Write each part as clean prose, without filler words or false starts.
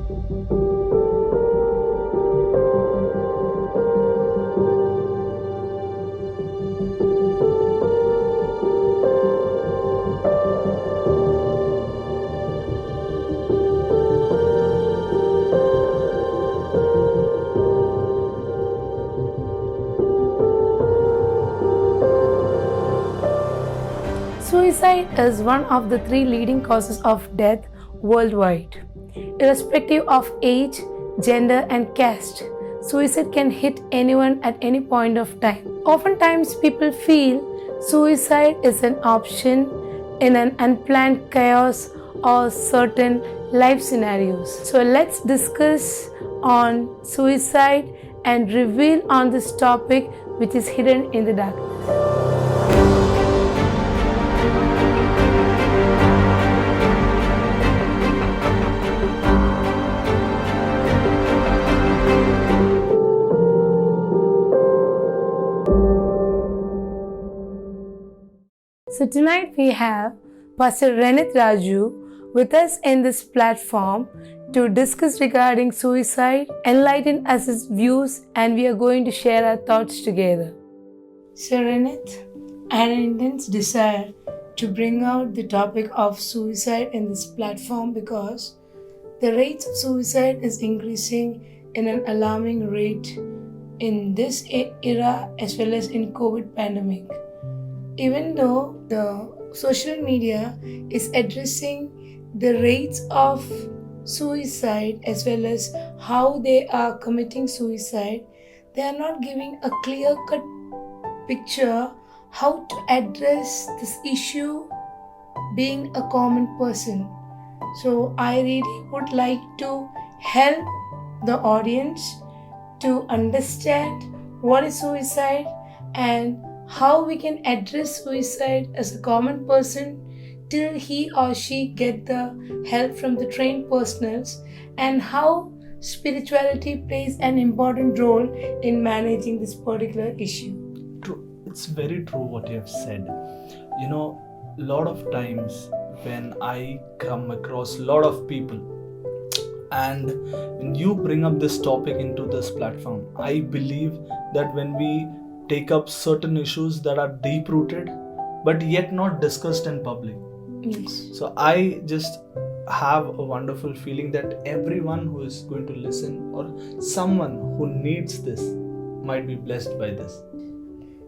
Suicide is one of the 3 leading causes of death worldwide. Irrespective of age, gender, and caste, suicide can hit anyone at any point of time. Oftentimes, people feel suicide is an option in an unplanned chaos or certain life scenarios. So let's discuss on suicide and reveal on this topic which is hidden in the darkness. So tonight we have Pastor Renith Raju with us in this platform to discuss regarding suicide, enlighten us his views, and we are going to share our thoughts together. So Renith, I had an intense desire to bring out the topic of suicide in this platform because the rates of suicide is increasing in an alarming rate in this era as well as in COVID pandemic. Even though the social media is addressing the rates of suicide as well as how they are committing suicide, they are not giving a clear-cut picture how to address this issue being a common person. So I really would like to help the audience to understand what is suicide and how we can address suicide as a common person till he or she get the help from the trained personals, and how spirituality plays an important role in managing this particular issue. True. It's very true what you have said. You know, a lot of times when I come across a lot of people and when you bring up this topic into this platform, I believe that when we take up certain issues that are deep rooted but yet not discussed in public. Yes. So I just have a wonderful feeling that everyone who is going to listen or someone who needs this might be blessed by this.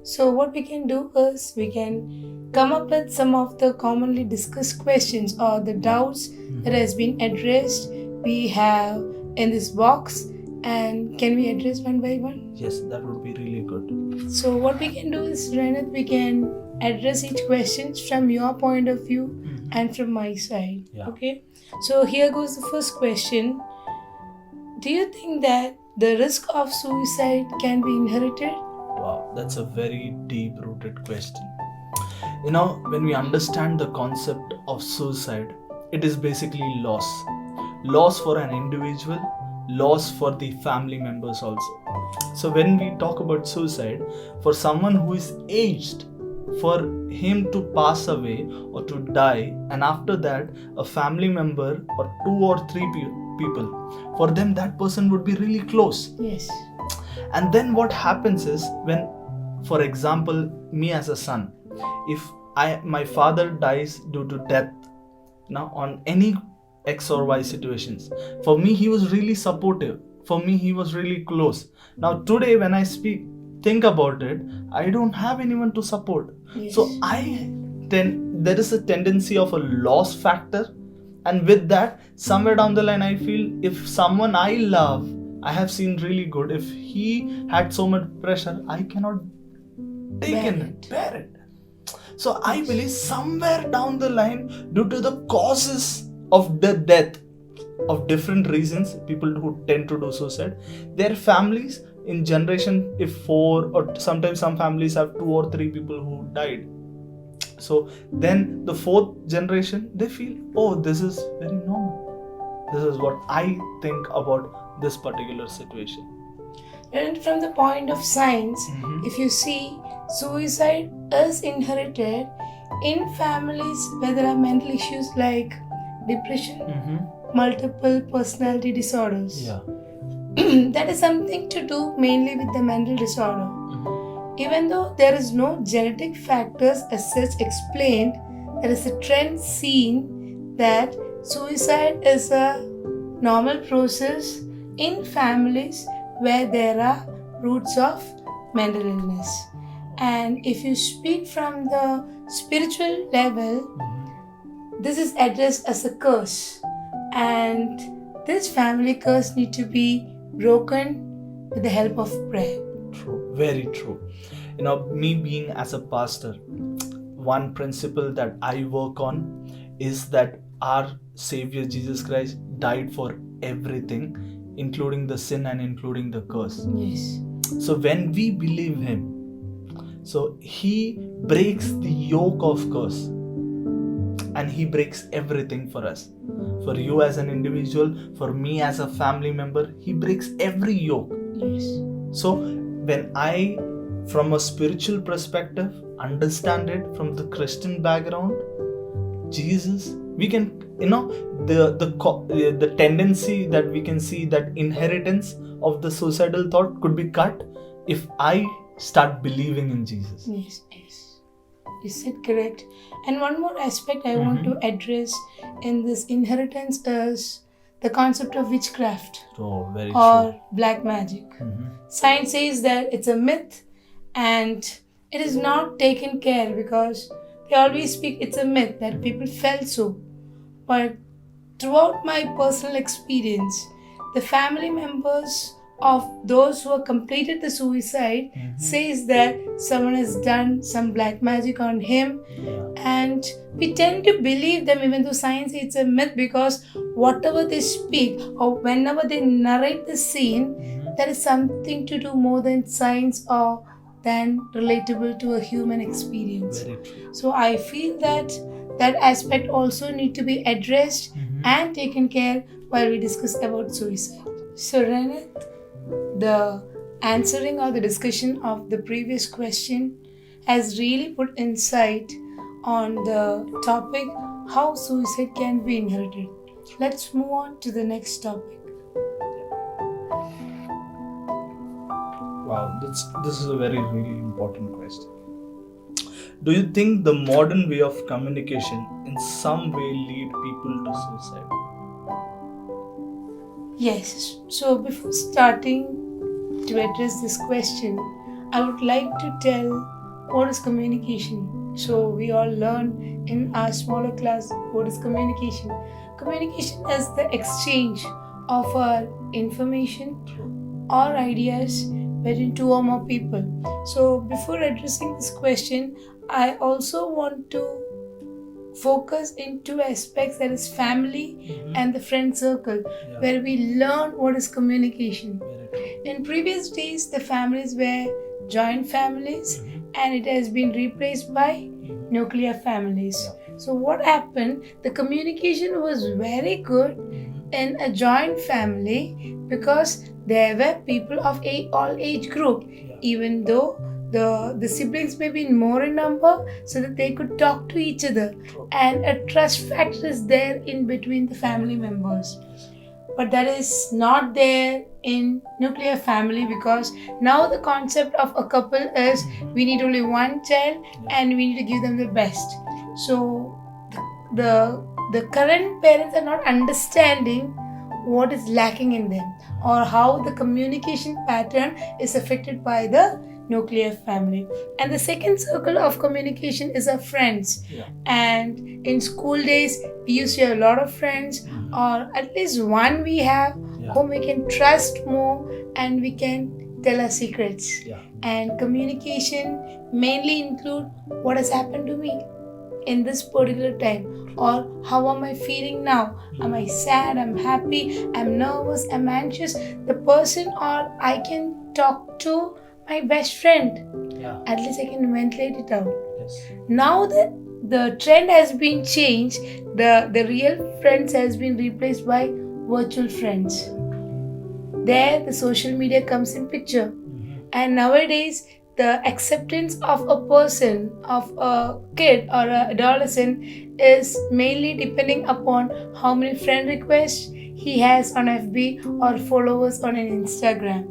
So what we can do is we can come up with some of the commonly discussed questions or the doubts that has been addressed we have in this box, and can we address one by one? Yes, that would be really good. So what we can do is, Renith, we can address each question from your point of view and from my side. Yeah. Okay. So here goes the first question. Do you think that the risk of suicide can be inherited? Wow, that's a very deep-rooted question. You know, when we understand the concept of suicide, it is basically loss. Loss for an individual, loss for the family members also. So when we talk about suicide, for someone who is aged, for him to pass away or to die, and after that a family member or 2 or 3 people, for them that person would be really close. Yes. And then what happens is, when, for example, me as a son, if my father dies due to death, now on any X or Y situations, for me he was really supportive, for me he was really close. Now today when I think about it, I don't have anyone to support. Yes. So there is a tendency of a loss factor, and with that, somewhere down the line I feel if someone I love, I have seen really good, if he had so much pressure, I cannot bear it. So I believe somewhere down the line, due to the causes of the death of different reasons, people who tend to do suicide, their families in generation, if 4 or sometimes some families have 2 or 3 people who died. So then the 4th generation, they feel, oh, this is very normal. This is what I think about this particular situation. And from the point of science, if you see, suicide is inherited in families where there are mental issues like depression, multiple personality disorders. Yeah. That is something to do mainly with the mental disorder. Even though there is no genetic factors as such explained, there is a trend seen that suicide is a normal process in families where there are roots of mental illness. And if you speak from the spiritual level, this is addressed as a curse, and this family curse need to be broken with the help of prayer. True, very true. Me being as a pastor, one principle that I work on is that our Savior Jesus Christ died for everything, including the sin and including the curse. Yes. So when we believe Him, so He breaks the yoke of curse, and He breaks everything for us. For you as an individual, for me as a family member, He breaks every yoke. Yes. So when I, from a spiritual perspective, understand it from the Christian background, Jesus, we can, the tendency that we can see, that inheritance of the suicidal thought could be cut if I start believing in Jesus. Yes. You said correct. And one more aspect I want to address in this inheritance is the concept of witchcraft Very or true. black magic. Science says that it's a myth and it is not taken care, because they always speak it's a myth that people felt so. But throughout my personal experience, the family members of those who have completed the suicide says that someone has done some black magic on him, and we tend to believe them even though science says it's a myth, because whatever they speak or whenever they narrate the scene, there is something to do more than science or than relatable to a human experience. Very true. So I feel that that aspect also need to be addressed and taken care while we discuss about suicide. So Renat, the answering or the discussion of the previous question has really put insight on the topic how suicide can be inherited. Let's move on to the next topic. Wow, this is a really important question. Do you think the modern way of communication in some way lead people to suicide? Yes. So before starting to address this question, I would like to tell what is communication. So we all learn in our smaller class what is communication. Communication is the exchange of our information or ideas between two or more people. So before addressing this question, I also want to focus in two aspects, that is family and the friend circle, where we learn what is communication. In previous days, the families were joint families and it has been replaced by nuclear families. So what happened? The communication was very good in a joint family because there were people of all age group, even though the siblings may be more in number, so that they could talk to each other, and a trust factor is there in between the family members. But that is not there in nuclear family, because now the concept of a couple is we need only one child and we need to give them the best. So the current parents are not understanding what is lacking in them or how the communication pattern is affected by the nuclear family. And the second circle of communication is our friends. And in school days, we used to have a lot of friends, or at least one we have whom we can trust more and we can tell our secrets. And communication mainly include what has happened to me in this particular time, or how am I feeling now? Am I sad? I'm happy? I'm nervous? I'm anxious? The person, or I can talk to my best friend. At least I can ventilate it out. Now the trend has been changed. The real friends has been replaced by virtual friends. There the social media comes in picture. And nowadays the acceptance of a person, of a kid or an adolescent, is mainly depending upon how many friend requests he has on FB or followers on an Instagram.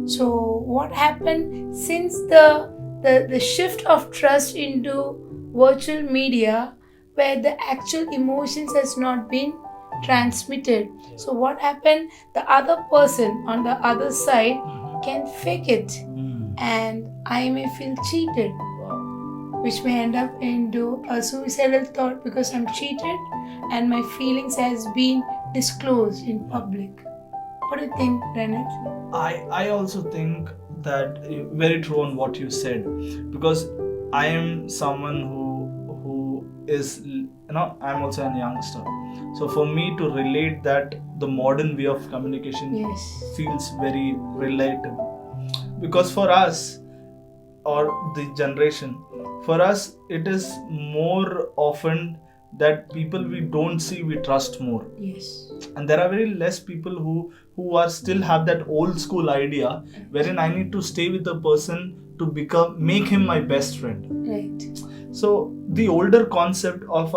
So what happened since the shift of trust into virtual media, where the actual emotions has not been transmitted? So what happened? The other person on the other side can fake it, and I may feel cheated, which may end up into a suicidal thought because I'm cheated and my feelings has been disclosed in public. What do you think, Renat? I also think that very true on what you said, because I am someone who is, I'm also a youngster. So for me to relate that, the modern way of communication feels very relatable. Because for us, or the generation, for us, it is more often that people we don't see, we trust more. Yes. And there are very less people who are still have that old school idea wherein I need to stay with a person to make him my best friend. Right. So the older concept of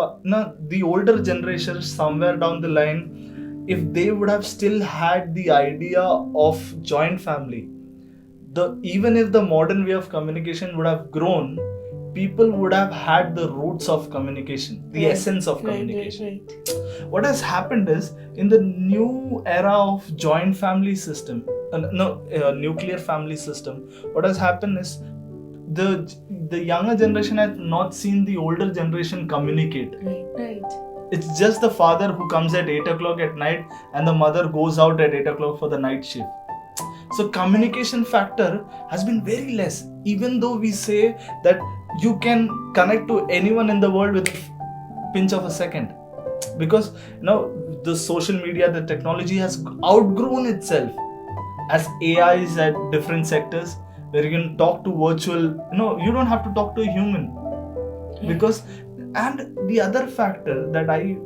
the older generation, somewhere down the line, if they would have still had the idea of joint family, even if the modern way of communication would have grown, people would have had the roots of communication, the essence of communication. Right. What has happened is, in the new era of joint family system, nuclear family system, what has happened is the younger generation has not seen the older generation communicate. Right. It's just the father who comes at 8 o'clock at night and the mother goes out at 8 o'clock for the night shift. So communication factor has been very less, even though we say that you can connect to anyone in the world with a pinch of a second, because the social media, the technology has outgrown itself. As AI is at different sectors where you can talk to virtual, you don't have to talk to a human. Because, and the other factor that I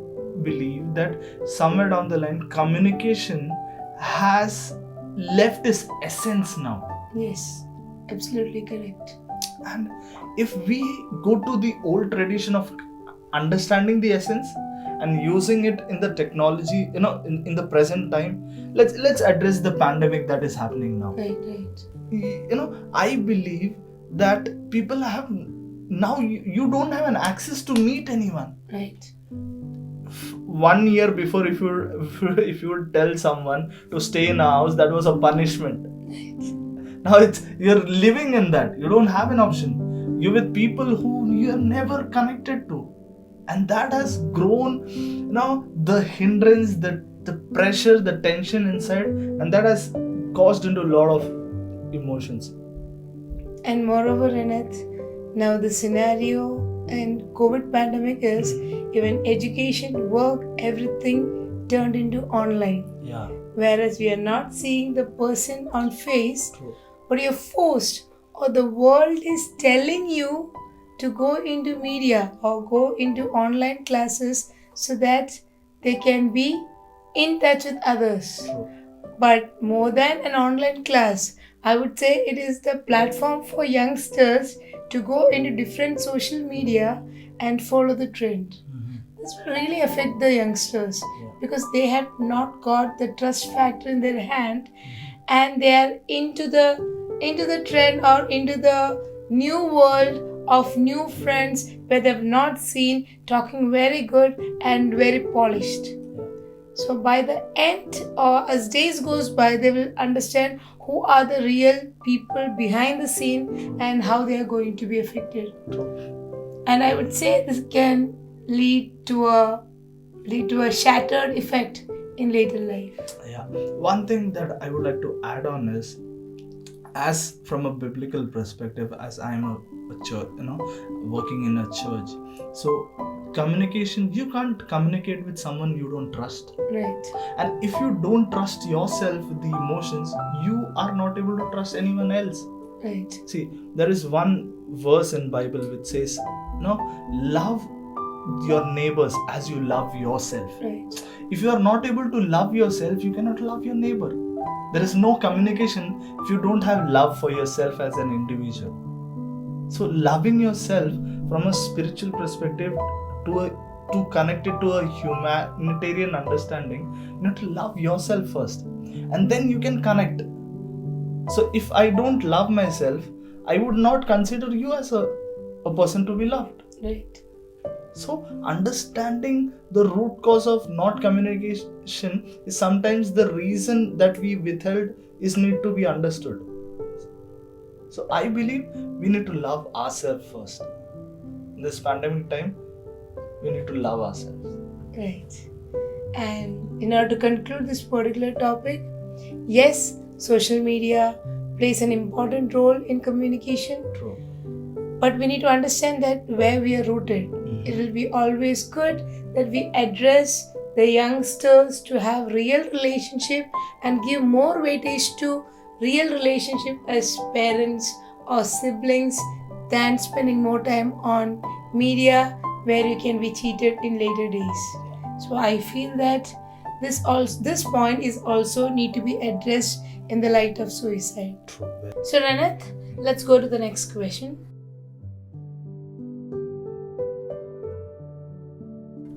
believe that somewhere down the line, communication has left its essence now. Yes, absolutely correct. And if we go to the old tradition of understanding the essence and using it in the technology, in the present time, let's address the pandemic that is happening now. Right. I believe that people have now, you don't have an access to meet anyone. Right. 1 year before, if you would tell someone to stay in a house, that was a punishment. Now you're living in that. You don't have an option. You're with people who you are never connected to, and that has grown. The hindrance, the pressure, the tension inside, and that has caused into a lot of emotions. And moreover, Renat, now the scenario in COVID pandemic is even education, work, everything turned into online. Yeah. Whereas we are not seeing the person on face. True. But you're forced, or the world is telling you to go into media or go into online classes so that they can be in touch with others. True. But more than an online class, I would say it is the platform for youngsters to go into different social media and follow the trend. This will really affect the youngsters because they have not got the trust factor in their hand, and they are into the trend or into the new world of new friends where they've not seen talking very good and very polished. So by the end, or as days goes by, they will understand who are the real people behind the scene and how they are going to be affected. And I would say this can lead to a shattered effect in later life. Yeah. One thing that I would like to add on is, as from a biblical perspective, as I am a church, working in a church. So communication, you can't communicate with someone you don't trust. Right. And if you don't trust yourself with the emotions, you are not able to trust anyone else. Right. See, there is one verse in Bible which says, love your neighbors as you love yourself. Right. If you are not able to love yourself, you cannot love your neighbor. There is no communication if you don't have love for yourself as an individual. So loving yourself from a spiritual perspective to connect it to a humanitarian understanding, you need to love yourself first, and then you can connect. So if I don't love myself, I would not consider you as a person to be loved. Right. So understanding the root cause of not communication is sometimes the reason that we withheld is need to be understood. So I believe we need to love ourselves first. In this pandemic time, we need to love ourselves. Right. And in order to conclude this particular topic, yes, social media plays an important role in communication. True. But we need to understand that where we are rooted. It will be always good that we address the youngsters to have real relationship and give more weightage to real relationship as parents or siblings than spending more time on media where you can be cheated in later days. So I feel that this point is also need to be addressed in the light of suicide. So Ranat, let's go to the next question.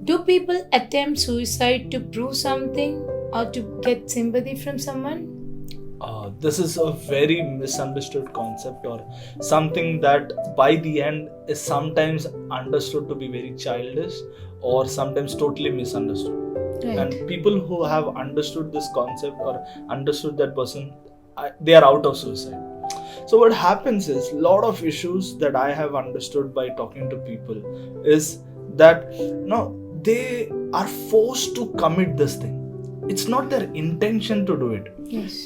Do people attempt suicide to prove something or to get sympathy from someone? This is a very misunderstood concept, or something that by the end is sometimes understood to be very childish or sometimes totally misunderstood. Right. And people who have understood this concept or understood that person, they are out of suicide. So what happens is, a lot of issues that I have understood by talking to people is that they are forced to commit this thing. It's not their intention to do it. Yes.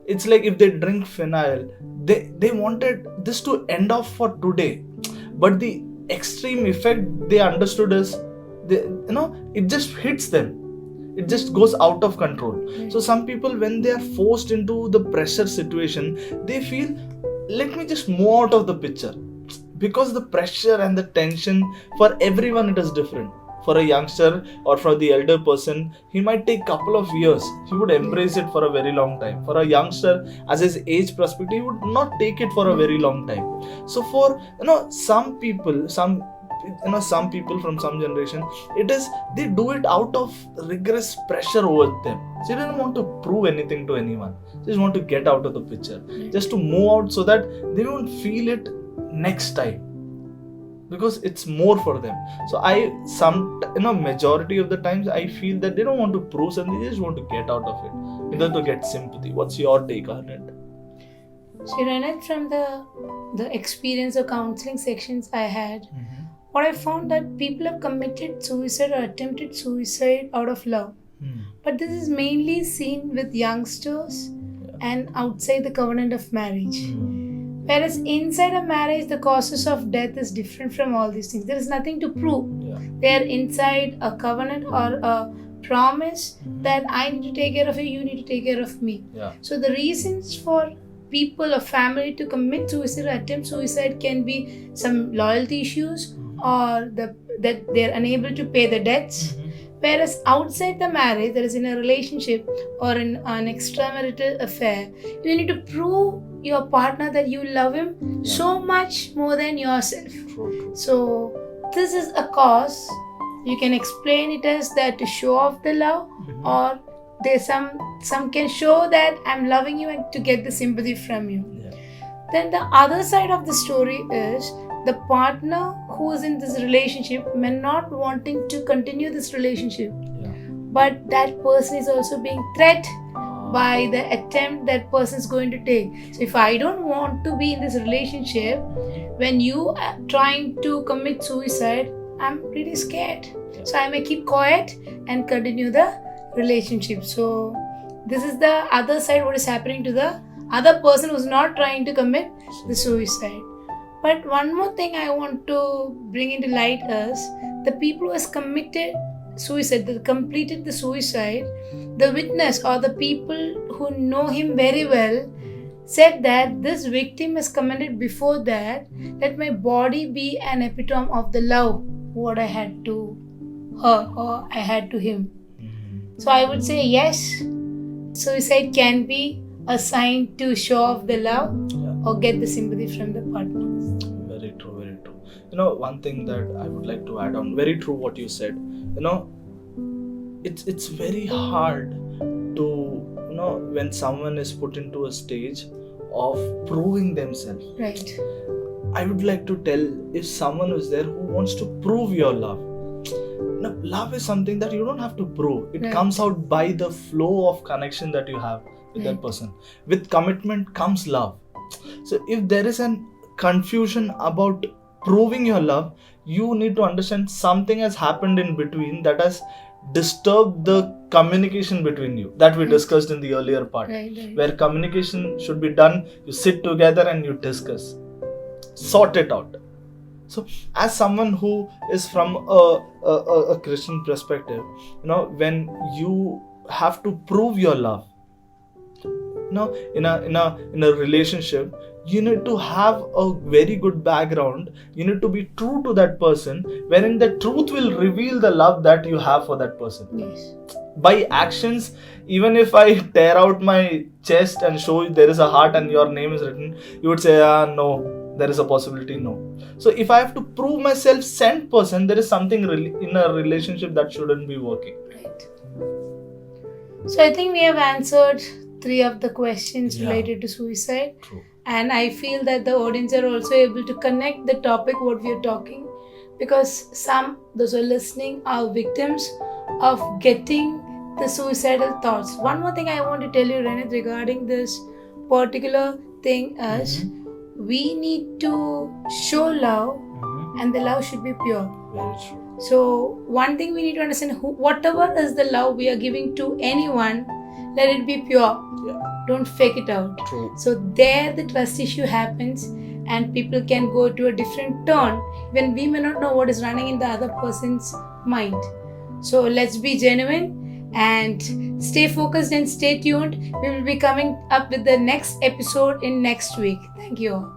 It's like if they drink phenyl, they wanted this to end off for today, but the extreme effect they understood is it just hits them. It just goes out of control. Right. So some people, when they are forced into the pressure situation, they feel, let me just move out of the picture, because the pressure and the tension for everyone, it is different. For a youngster or for the elder person, he might take couple of years. He would embrace it for a very long time. For a youngster, as his age perspective, he would not take it for a very long time. So for some people from some generation, it is, they do it out of rigorous pressure over them. So they don't want to prove anything to anyone. They just want to get out of the picture, just to move out so that they won't feel it next time, because it's more for them. So majority of the times I feel that they don't want to prove something, they just want to get out of it, either to get sympathy. What's your take on it? So Ranat, from the experience of counseling sections I had, what I found that people have committed suicide or attempted suicide out of love. But this is mainly seen with youngsters and outside the covenant of marriage. Whereas inside a marriage, the causes of death is different from all these things. There is nothing to prove. They are inside a covenant or a promise that I need to take care of you, you need to take care of me. So the reasons for people or family to commit suicide or attempt suicide can be some loyalty issues, or that they are unable to pay the debts. Whereas outside the marriage, that is in a relationship or in an extramarital affair, you need to prove your partner that you love him so much more than yourself. So this is a cause. You can explain it as that to show off the love, or there's some can show that I'm loving you and to get the sympathy from you. Then the other side of the story is the partner who is in this relationship may not wanting to continue this relationship, but that person is also being threatened by the attempt that person is going to take. So if I don't want to be in this relationship, when you are trying to commit suicide, I'm pretty scared. So I may keep quiet and continue the relationship. So this is the other side, what is happening to the other person who's not trying to commit the suicide. But one more thing I want to bring into light is the people who has committed suicide, that completed the suicide, the witness or the people who know him very well said that this victim has commented before that, let my body be an epitome of the love what I had to her or I had to him. So I would say yes, suicide can be a sign to show off the love Yeah. or get the sympathy from the partner. Very true, very true. One thing that I would like to add on, very true what you said. It's very hard to, when someone is put into a stage of proving themselves. Right. I would like to tell, if someone is there who wants to prove your love, love is something that you don't have to prove. It Right. comes out by the flow of connection that you have with that Right. person. With commitment comes love. So if there is an confusion about proving your love, you need to understand something has happened in between that has disturbed the communication between you, that we Right. discussed in the earlier part. Right. Where communication should be done, you sit together and you discuss, sort it out. So as someone who is from a Christian perspective, when you have to prove your love, in a relationship, you need to have a very good background. You need to be true to that person, wherein the truth will reveal the love that you have for that person. Yes. By actions, even if I tear out my chest and show you there is a heart and your name is written, you would say, no, there is a possibility, no. So if I have to prove myself 100%, there is something in a relationship that shouldn't be working. Right. So I think we have answered 3 of the questions Yeah. related to suicide. True. And I feel that the audience are also able to connect the topic what we are talking, because those who are listening are victims of getting the suicidal thoughts. One more thing I want to tell you, Renit, regarding this particular thing is we need to show love, and the love should be pure. Very true. So one thing we need to understand, whatever is the love we are giving to anyone, let it be pure. Yeah. Don't fake it out. True. So there the trust issue happens and people can go to a different turn when we may not know what is running in the other person's mind. So let's be genuine and stay focused and stay tuned. We will be coming up with the next episode in next week. Thank you all.